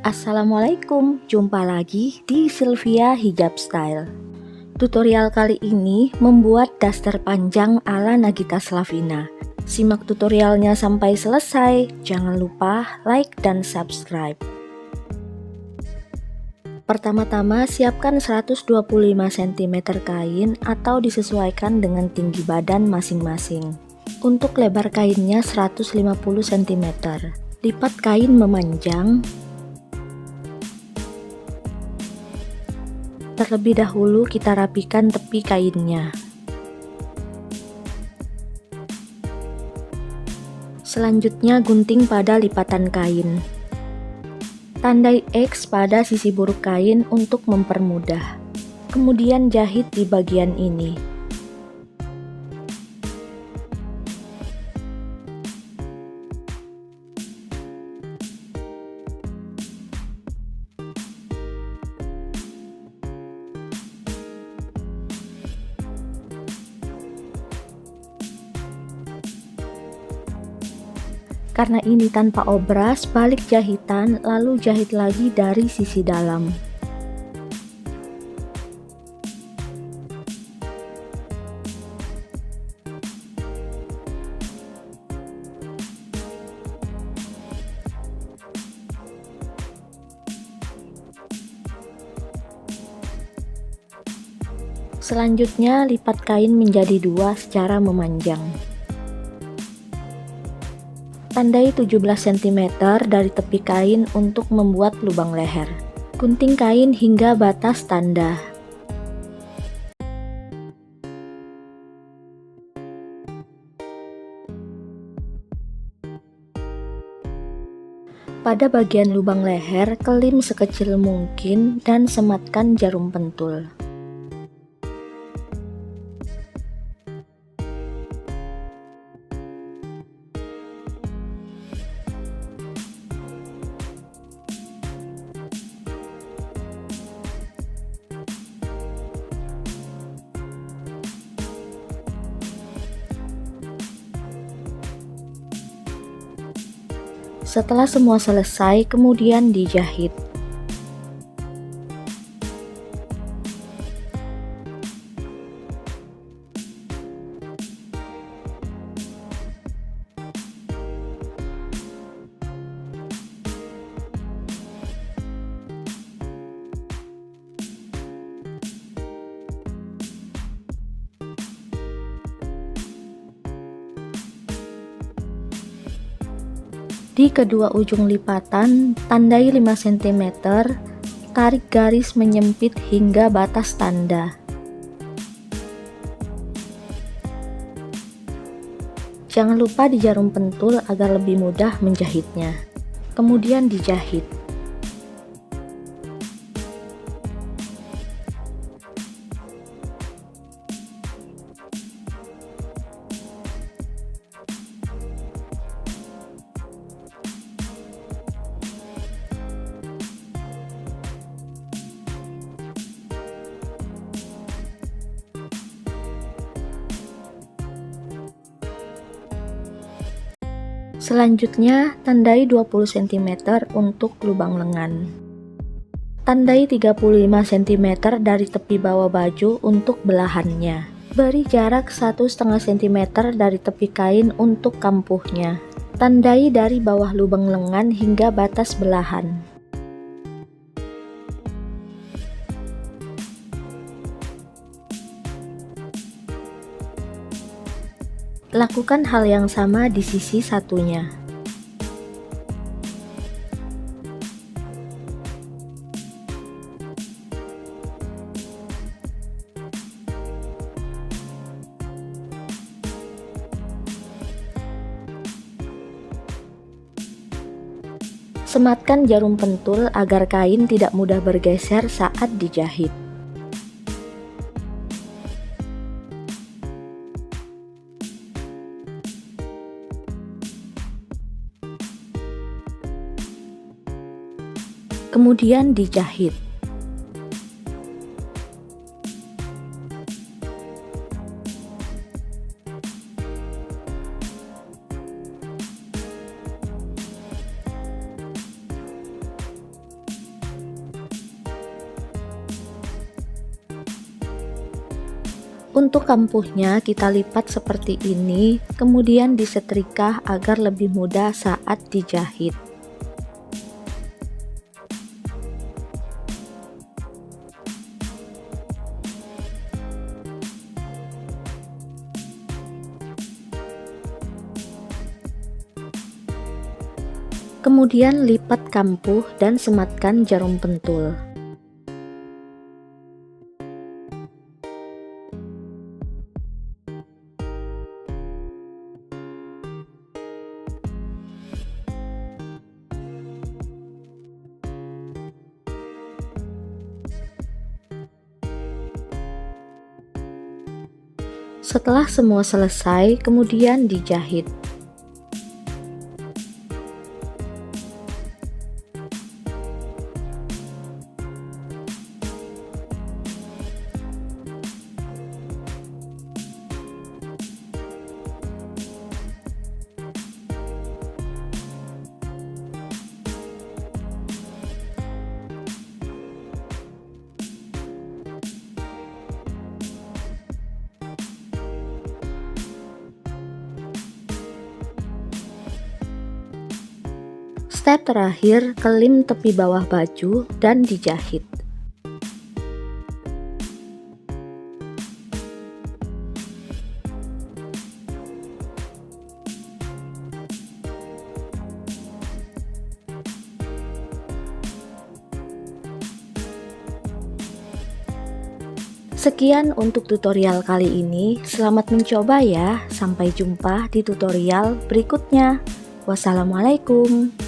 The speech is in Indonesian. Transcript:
Assalamualaikum, jumpa lagi di Sylvia Hijab Style. Tutorial kali ini membuat daster panjang ala Nagita Slavina. Simak tutorialnya sampai selesai, jangan lupa like dan subscribe. Pertama-tama siapkan 125 cm kain atau disesuaikan dengan tinggi badan masing-masing. Untuk lebar kainnya 150 cm. Lipat kain memanjang. Terlebih dahulu kita rapikan tepi kainnya. Selanjutnya gunting pada lipatan kain. Tandai X pada sisi buruk kain untuk mempermudah. Kemudian jahit di bagian ini. Karena ini tanpa obras, balik jahitan lalu jahit lagi dari sisi dalam. Selanjutnya lipat kain menjadi dua secara memanjang. Tandai 17 cm dari tepi kain untuk membuat lubang leher. Gunting kain hingga batas tanda. Pada bagian lubang leher, kelim sekecil mungkin dan sematkan jarum pentul. Setelah semua selesai, kemudian dijahit. Di kedua ujung lipatan, tandai 5 cm, tarik garis menyempit hingga batas tanda. Jangan lupa di jarum pentul agar lebih mudah menjahitnya. Kemudian dijahit. Selanjutnya, tandai 20 cm untuk lubang lengan. Tandai 35 cm dari tepi bawah baju untuk belahannya. Beri jarak 1,5 cm dari tepi kain untuk kampuhnya. Tandai dari bawah lubang lengan hingga batas belahan. Lakukan hal yang sama di sisi satunya. Sematkan jarum pentul agar kain tidak mudah bergeser saat dijahit. Kemudian dijahit. Untuk kampuhnya kita lipat seperti ini, kemudian disetrika agar lebih mudah saat dijahit. Kemudian lipat kampuh dan sematkan jarum pentul. Setelah semua selesai, kemudian dijahit. Step terakhir, kelim tepi bawah baju dan dijahit. Sekian untuk tutorial kali ini. Selamat mencoba ya. Sampai jumpa di tutorial berikutnya. Wassalamualaikum.